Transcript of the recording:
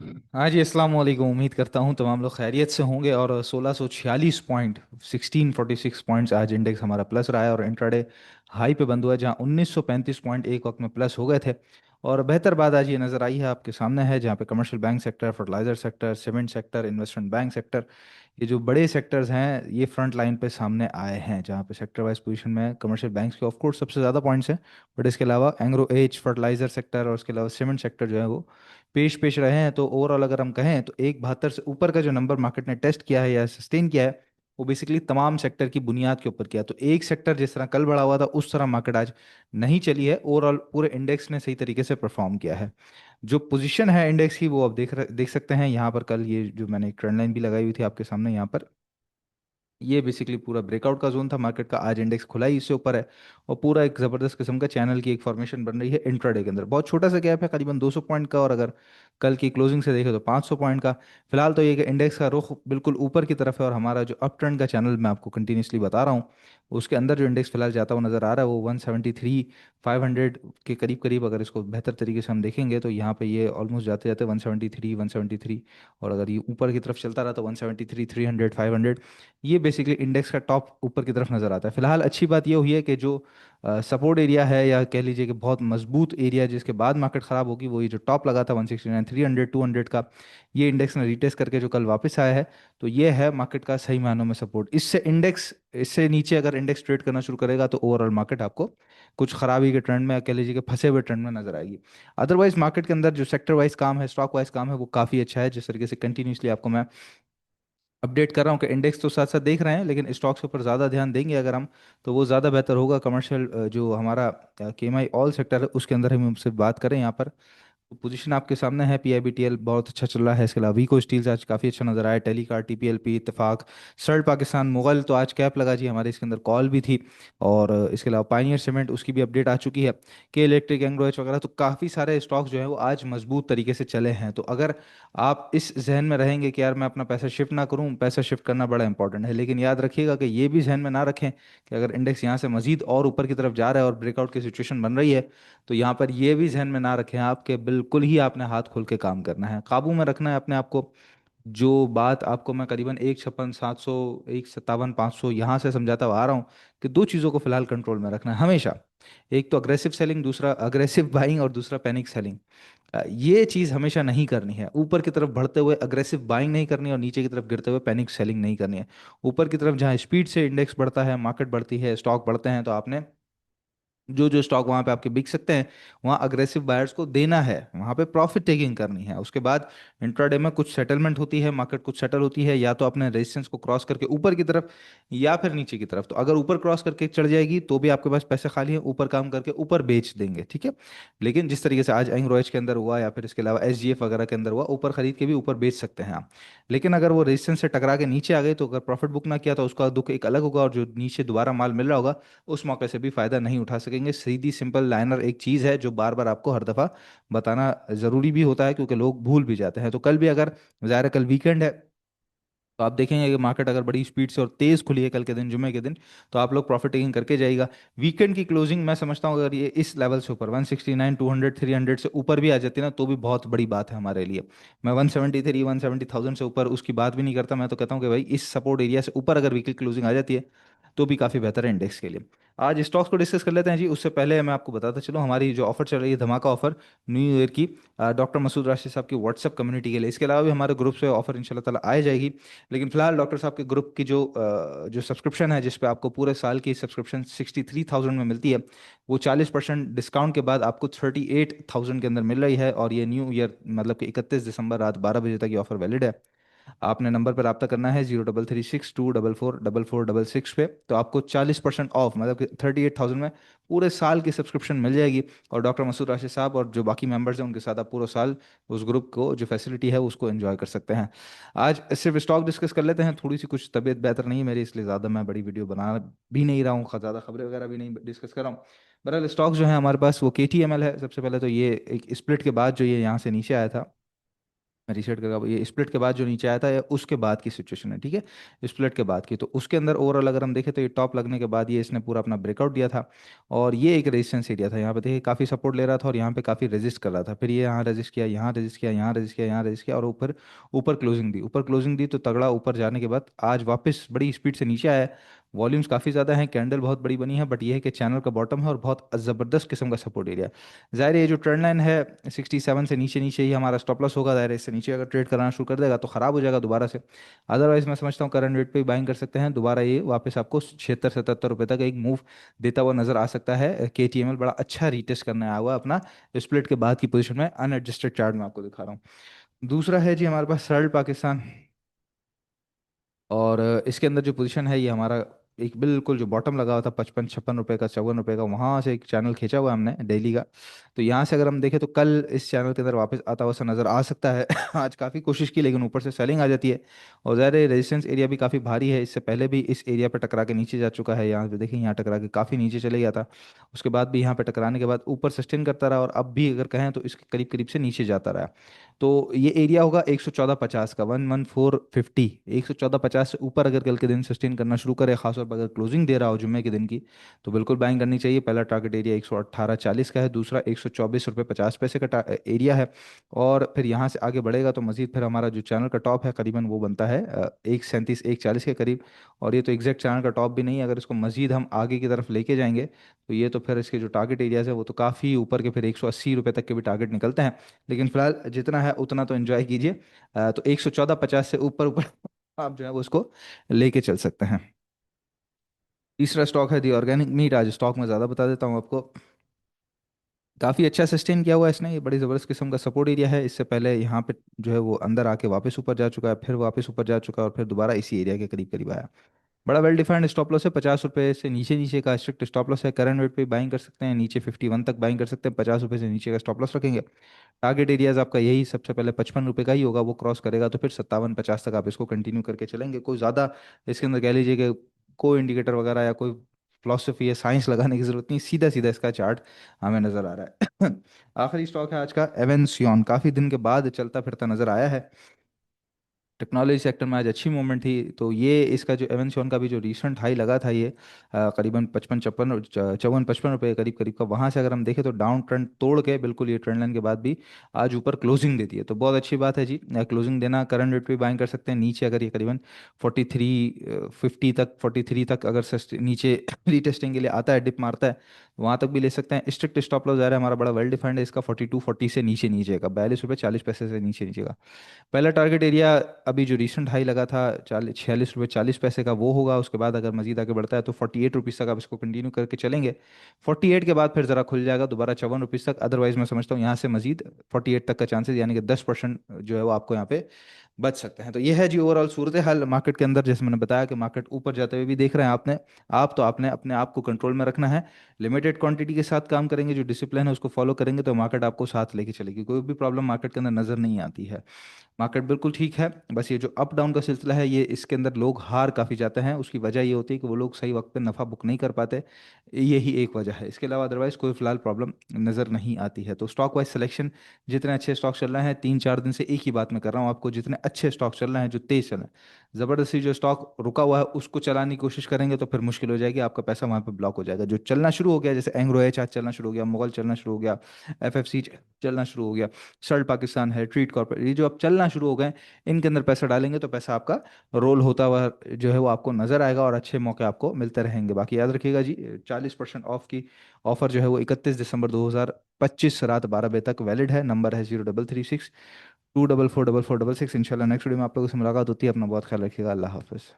हाँ जी, अस्सलाम वालेकुम। उम्मीद करता हूँ तमाम लोग खैरियत से होंगे। और 1646 पॉइंट 1646 पॉइंट्स आज इंडेक्स हमारा प्लस रहा है और इंट्राडे हाई पे बंद हुआ है, जहाँ 1935 पॉइंट एक वक्त में प्लस हो गए थे। और बेहतर बात आज ये नज़र आई है, आपके सामने है, जहाँ पे commercial bank sector, fertiliser sector, cement sector, investment bank sector, ये जो बड़े सेक्टर्स हैं ये फ्रंट लाइन पे सामने आए हैं, जहाँ पे सेक्टर वाइज पोजीशन में कमर्शियल बैंक्स के ऑफ कोर्स सबसे ज़्यादा पॉइंट्स हैं। बट इसके अलावा एंग्रो एज, फर्टिलाइजर सेक्टर और उसके अलावा सीमेंट सेक्टर जो है वो पेश पेश रहे हैं। तो ओवरऑल अगर हम कहें तो 172 से ऊपर का जो नंबर मार्केट ने टेस्ट किया है या सस्टेन किया है, वो बेसिकली तमाम सेक्टर की बुनियाद के ऊपर किया। तो एक सेक्टर जिस तरह कल बढ़ा हुआ था उस तरह मार्केट आज नहीं चली है। ओवरऑल पूरे इंडेक्स ने सही तरीके से परफॉर्म किया है। जो पोजीशन है इंडेक्स की वो आप देख सकते हैं यहाँ पर। कल ये जो मैंने एक ट्रेंड लाइन भी लगाई हुई थी आपके सामने यहाँ पर, ये बेसिकली पूरा ब्रेकआउट का जोन था मार्केट का। आज इंडेक्स खुला ही इससे ऊपर है और पूरा एक ज़बरदस्त किस्म का चैनल की एक फॉर्मेशन बन रही है इंट्राडे के अंदर। बहुत छोटा सा गैप है, करीबन 200 पॉइंट का, और अगर कल की क्लोजिंग से देखें तो 500 पॉइंट का। फिलहाल तो ये कि इंडेक्स का रुख बिल्कुल ऊपर की तरफ है और हमारा जो अप ट्रेंड का चैनल मैं आपको कंटिन्यूसली बता रहा हूँ उसके अंदर जो इंडेक्स फिलहाल जाता हुआ नजर आ रहा है वो 173 500 के करीब करीब। अगर इसको बेहतर तरीके से हम देखेंगे तो यहाँ पे ये ऑलमोस्ट जाते जाते 173 और अगर ये ऊपर की तरफ चलता रहा तो 173 300 500, ये बेसिकली इंडेक्स का टॉप ऊपर की तरफ नज़र आता है। फिलहाल अच्छी बात ये हुई है कि जो सपोर्ट एरिया है या कह लीजिए कि बहुत मजबूत एरिया जिसके बाद मार्केट ख़राब होगी, वो ये जो टॉप लगा था 169 300 200 का, ये इंडेक्स ने रिटेस्ट करके जो कल वापस आया है, तो ये है मार्केट का सही मायनों में सपोर्ट। इससे नीचे अगर इंडेक्स ट्रेड करना शुरू करेगा तो ओवरऑल मार्केट आपको कुछ खराबी के ट्रेंड में या कह लीजिए कि फंसे हुए ट्रेंड में नजर आएगी। अदरवाइज मार्केट के अंदर जो सेक्टर वाइज काम है, स्टॉक वाइज काम है, वो काफ़ी अच्छा है। जिस तरीके से कंटिन्यूसली आपको मैं अपडेट कर रहा हूँ कि इंडेक्स तो साथ साथ देख रहे हैं, लेकिन स्टॉक्स के ऊपर ज़्यादा ध्यान देंगे अगर हम, तो वो ज़्यादा बेहतर होगा। कमर्शियल जो हमारा केएमआई ऑल सेक्टर है उसके अंदर हम उससे बात करें यहाँ पर, तो पोजीशन आपके सामने है। पीआईबीटीएल बहुत अच्छा चल रहा है। इसके अलावा वीको स्टील्स आज काफ़ी अच्छा नजर आया। टेलीकार, टीपीएलपी, इत्तेफाक, सर्ड पाकिस्तान, मुगल तो आज कैप लगा जी हमारे, इसके अंदर कॉल भी थी। और इसके अलावा पाइनियर सीमेंट, उसकी भी अपडेट आ चुकी है। के इलेक्ट्रिक, एंग्रो एच वगैरह, तो काफ़ी सारे स्टॉक्स जो है वो आज मजबूत तरीके से चले हैं। तो अगर आप इस जहन में रहेंगे कि यार मैं अपना पैसा शिफ्ट ना करूं, पैसा शिफ्ट करना बड़ा इंपॉर्टेंट है, लेकिन याद रखिएगा कि ये भी जहन में ना रखें कि अगर इंडेक्स यहाँ से मजीद और ऊपर की तरफ जा रहा है और ब्रेकआउट की सिचुएशन बन रही है, तो यहाँ पर ये भी जहन में ना रखें आपके, बिल्कुल ही आपने हाथ खोल के काम करना है, काबू में रखना है अपने आप को। जो बात आपको मैं करीबन 156 700 157 500 यहाँ से समझाता हुआ आ रहा हूँ कि दो चीज़ों को फिलहाल कंट्रोल में रखना है हमेशा। एक तो अग्रेसिव सेलिंग, दूसरा अग्रेसिव बाइंग, और दूसरा पैनिक सेलिंग। ये चीज़ हमेशा नहीं करनी है। ऊपर की तरफ बढ़ते हुए अग्रेसिव बाइंग नहीं करनी है और नीचे की तरफ गिरते हुए पैनिक सेलिंग नहीं करनी है। ऊपर की तरफ जहाँ स्पीड से इंडेक्स बढ़ता है, मार्केट बढ़ती है, स्टॉक बढ़ते हैं, तो आपने जो जो स्टॉक वहां पे आपके बिक सकते हैं वहां अग्रेसिव बायर्स को देना है, वहां पे प्रॉफिट टेकिंग करनी है। उसके बाद इंट्राडे में कुछ सेटलमेंट होती है, मार्केट कुछ सेटल होती है, या तो अपने रेजिस्टेंस को क्रॉस करके ऊपर की तरफ या फिर नीचे की तरफ। तो अगर ऊपर क्रॉस करके चढ़ जाएगी तो भी आपके पास पैसे खाली हैं, ऊपर काम करके ऊपर बेच देंगे, ठीक है। लेकिन जिस तरीके से आज एंग रॉयज के अंदर हुआ या फिर इसके अलावा एसजीएफ वगैरह के अंदर हुआ, ऊपर खरीद के भी ऊपर बेच सकते हैं आप। लेकिन अगर वो रेजिस्टेंस से टकरा के नीचे आ गए तो अगर प्रॉफिट बुक ना किया तो उसका दुख एक अलग होगा, और जो नीचे दोबारा माल मिल रहा होगा उस मौके से भी फायदा नहीं उठा सकेंगे। सीधी सिंपल लाइनर एक चीज़ है जो बार बार आपको हर दफ़ा बताना ज़रूरी भी होता है, क्योंकि लोग भूल भी जाते हैं। तो कल भी अगर, ज़ाहिर है कल वीकेंड है, तो आप देखेंगे कि मार्केट अगर बड़ी स्पीड से और तेज़ खुली है कल के दिन, जुमे के दिन, तो आप लोग प्रॉफिट टेकिंग करके जाइएगा। वीकेंड की क्लोजिंग मैं समझता हूँ अगर ये इस लेवल से ऊपर 169 200 300 से ऊपर भी आ जाती है ना, तो भी बहुत बड़ी बात है हमारे लिए। मैं 173 170,000 से ऊपर उसकी बात भी नहीं करता, मैं तो कहता हूँ कि भाई इस सपोर्ट एरिया से ऊपर अगर वीकली क्लोजिंग आ जाती है तो भी काफ़ी बेहतर है इंडेक्स के लिए। आज स्टॉक्स को डिस्कस कर लेते हैं जी। उससे पहले मैं आपको बताता चलूँ हमारी जो ऑफर चल रही है, धमाका ऑफर न्यू ईयर की, डॉक्टर मसूद राशि साहब की व्हाट्सएप कम्युनिटी के लिए। इसके अलावा भी हमारे ग्रुप से ऑफर इंशाल्लाह ताला आ जाएगी। लेकिन फिलहाल डॉक्टर साहब के ग्रुप की जो सब्सक्रिप्शन है, जिस पे आपको पूरे साल की सब्सक्रिप्शन 63,000 में मिलती है, वो 40% डिस्काउंट के बाद आपको 38,000 के अंदर मिल रही है। और ये न्यू ईयर मतलब कि 31 दिसंबर रात 12 बजे तक ये ऑफर वैलिड है। आपने नंबर पर रब्ता करना है 0336244466 पे, तो आपको 40% ऑफ मतलब कि 38,000 में पूरे साल की सब्सक्रिप्शन मिल जाएगी। और डॉक्टर मसूद राशिद साहब और जो बाकी मेंबर्स हैं उनके साथ आप पूरा साल उस ग्रुप को जो फैसिलिटी है उसको एंजॉय कर सकते हैं। आज सिर्फ स्टॉक डिस्कस कर लेते हैं। थोड़ी सी कुछ तबीयत बेहतर नहीं है मेरी, इसलिए ज़्यादा मैं बड़ी वीडियो बना भी नहीं रहा हूँ, ज़्यादा खबरें वगैरह भी नहीं डिस्कस कर रहा हूँ। बहरहाल स्टॉक्स जो है हमारे पास वो KTML है। सबसे पहले तो ये एक स्प्लिट के बाद जो ये यहाँ से नीचे आया था, रीसेट करके ये स्प्लिट के बाद जो नीचे आया था, ये उसके बाद की सिचुएशन है, ठीक है, स्प्लिट के बाद की। तो उसके अंदर ओवरऑल अगर हम देखें तो ये टॉप लगने के बाद ये इसने पूरा अपना ब्रेकआउट दिया था, और ये एक रेजिस्टेंस एरिया था, यहाँ पे देखिए काफ़ी सपोर्ट ले रहा था और यहाँ पे काफ़ी रेजिस्ट कर रहा था, फिर ये यहाँ रेजिस्ट किया, यहाँ रेजिस्ट किया, यहाँ रेजिस्ट किया, यहाँ रेजिस्ट किया, और ऊपर ऊपर क्लोजिंग दी, ऊपर क्लोजिंग दी तो तगड़ा ऊपर जाने के बाद आज वापस बड़ी स्पीड से नीचे आया है। वॉल्यूम्स काफ़ी ज़्यादा हैं, कैंडल बहुत बड़ी बनी है, बट ये है कि चैनल का बॉटम है और बहुत ज़बरदस्त किस्म का सपोर्ट एरिया है। ज़ाहिर है ये जो ट्रेंड लाइन है 67 से नीचे नीचे ही हमारा स्टॉप लॉस होगा, ज़ाहिर है इससे नीचे अगर ट्रेड कराना शुरू कर देगा तो ख़राब हो जाएगा दोबारा से। अदरवाइज मैं समझता हूँ करंट रेट पे ही बाइंग कर सकते हैं, दोबारा ये वापस आपको 76-77 रुपये तक एक मूव देता हुआ नजर आ सकता है। KTML बड़ा अच्छा रीटेस्ट करने आया हुआ है अपना स्प्लिट के बाद की पोजीशन में, अनएडजस्टेड चार्ट में आपको दिखा रहा हूँ। दूसरा है जी हमारे पास सरल पाकिस्तान, और इसके अंदर जो पोजीशन है ये हमारा एक बिल्कुल जो बॉटम लगा हुआ था 55-56 रुपए का, 54 रुपए का, वहां से एक चैनल खींचा हुआ है हमने डेली का। तो यहाँ से अगर हम देखें तो कल इस चैनल के अंदर वापस आता हुआ सा नजर आ सकता है। आज काफ़ी कोशिश की लेकिन ऊपर से सेलिंग आ जाती है, और ज़ाहिर है रेजिस्टेंस एरिया भी काफ़ी भारी है, इससे पहले भी इस एरिया पर टकरा के नीचे जा चुका है, यहाँ पे देखिए यहाँ टकरा के काफ़ी नीचे चले गया था, उसके बाद भी यहाँ पे टकराने के बाद ऊपर सस्टेन करता रहा, और अब भी अगर कहें तो इसके करीब करीब से नीचे जाता रहा। तो ये एरिया होगा 114.50 का, 11450, 114.50 से ऊपर अगर कल के दिन सस्टेन करना शुरू करे, खासतौर पर अगर क्लोजिंग दे रहा हो जुम्मे के दिन की, तो बिल्कुल बाइंग करनी चाहिए। पहला टारगेट एरिया 118.40 का है, दूसरा 124 रुपये 50 पैसे का एरिया है, और फिर यहाँ से आगे बढ़ेगा तो मजीद फिर हमारा जो चैनल का टॉप है करीबन वो बनता है 137-140 के करीब, और ये तो एग्जैक्ट चैनल का टॉप भी नहीं है, अगर इसको मजीद हम आगे की तरफ लेके जाएंगे तो ये तो फिर इसके जो टारगेट एरियाज है वो तो काफ़ी ऊपर के, फिर 180 रुपये तक के भी टारगेट निकलते हैं। लेकिन फिलहाल जितना है उतना तो एंजॉय कीजिए। तो 114.50 से ऊपर ऊपर आप जो है वो उसको लेके चल सकते हैं। तीसरा स्टॉक है दी ऑर्गेनिक मीट, आज स्टॉक में ज़्यादा बता देता हूँ आपको। काफ़ी अच्छा सस्टेन किया हुआ है इसने, ये बड़ी ज़बरदस्त किस्म का सपोर्ट एरिया है, इससे पहले यहाँ पे जो है वो अंदर आके वापस ऊपर जा चुका है, फिर वापस ऊपर जा चुका है, और फिर दोबारा इसी एरिया के करीब करीब आया। बड़ा वेल डिफाइंड स्टॉप लॉस है, 50 रुपये से नीचे नीचे का स्ट्रिक्ट स्टॉप लॉस है, करंट रेट पे बाइंग कर सकते हैं, नीचे 51 तक बाइंग कर सकते हैं, 50 रुपये से नीचे का स्टॉप लॉस रखेंगे। टारगेट एरियाज आपका यही सबसे पहले 55 रुपये का ही होगा, वो क्रॉस करेगा तो फिर 57-50 तक आप इसको कंटिन्यू करके चलेंगे। कोई ज़्यादा इसके अंदर कह लीजिए कि कोई इंडिकेटर वगैरह या कोई फिलोसफी या साइंस लगाने की जरूरत नहीं, सीधा सीधा इसका चार्ट हमें नज़र आ रहा है। आखिरी स्टॉक है आज का एवेंसियन, काफ़ी दिन के बाद चलता फिरता नज़र आया है, टेक्नोलॉजी सेक्टर में आज अच्छी मूवमेंट थी। तो ये इसका जो एवेंसियन का भी जो रिसेंट हाई लगा था ये करीबन 55-56 54-55 रुपये करीब करीब का, वहाँ से अगर हम देखें तो डाउन ट्रेंड तोड़ के बिल्कुल ये ट्रेंड लाइन के बाद भी आज ऊपर क्लोजिंग देती है, तो बहुत अच्छी बात है जी। क्लोजिंग देना, करंट रेट पे बाइंग कर सकते हैं, नीचे अगर ये करीबन 43 50 तक अगर नीचे रीटेस्टिंग के लिए आता है, डिप मारता है, वहाँ तक भी ले सकते हैं। स्ट्रिक्ट स्टॉप लॉस ज़्यादा हमारा बड़ा वेल डिफाइंड है इसका, 42-40 से नीचे नीचे का, 42 रुपये 40 पैसे से नीचे नीचे का। पहला टारगेट एरिया अभी जो रिसेंट हाई लगा था 46 रुपये 40 पैसे का, वो होगा, उसके बाद अगर मजीद आगे बढ़ता है तो 48 रुपीज़ तक आप इसको कंटिन्यू करके चलेंगे। 48 के बाद फिर ज़रा खुल जाएगा दोबारा 54 रुपीज़ तक, अदरवाइज मैं समझता हूँ यहाँ से मजीद 48 तक का चांसेस, यानी कि 10% जो है वो आपको यहाँ पे बच सकते हैं। तो ये है जी ओवरऑल सूरत हाल मार्केट के अंदर, जैसे मैंने बताया कि मार्केट ऊपर जाते हुए भी देख रहे हैं आपने, आप तो आपने अपने आप को कंट्रोल में रखना है, लिमिटेड क्वांटिटी के साथ काम करेंगे, जो डिसिप्लिन है उसको फॉलो करेंगे तो मार्केट आपको साथ लेके चलेगी, कोई भी प्रॉब्लम मार्केट के अंदर नजर नहीं आती है। मार्केट बिल्कुल ठीक है, बस ये जो अप डाउन का सिलसिला है ये इसके अंदर लोग हार काफ़ी जाते हैं, उसकी वजह ये होती है कि वो लोग सही वक्त पे नफ़ा बुक नहीं कर पाते, यही एक वजह है, इसके अलावा अदरवाइज कोई फिलहाल प्रॉब्लम नज़र नहीं आती है। तो स्टॉक वाइज सिलेक्शन, जितने अच्छे स्टॉक चल रहे हैं 3-4 दिन से एक ही बात मैं कर रहा हूँ आपको, जितने अच्छे स्टॉक चल रहे हैं जो तेज चल रहे हैं, ज़बरदस्ती जो स्टॉक रुका हुआ है उसको चलाने की कोशिश करेंगे तो फिर मुश्किल हो जाएगी, आपका पैसा वहाँ पे ब्लॉक हो जाएगा। जो चलना शुरू हो गया, जैसे एंग्रो एच आज चलना शुरू हो गया, मुगल चलना शुरू हो गया, FFC चलना शुरू हो गया, सर्ल पाकिस्तान है, ट्रीट कॉर्पोरेट, ये जो अब चलना शुरू हो गए, इनके अंदर पैसा डालेंगे तो पैसा आपका रोल होता हुआ जो है वो आपको नजर आएगा, और अच्छे मौके आपको मिलते रहेंगे। बाकी याद रखिएगा जी 40% ऑफ की ऑफर जो है वो 31 दिसंबर 2025 रात 12 बजे तक वैलिड है। नंबर है 0336 2444466। इंशाल्लाह नेक्स्ट वीडियो में आप लोगों से मुलाकात होती है, अपना बहुत ख्याल रखिएगा, अल्लाह हाफिज़।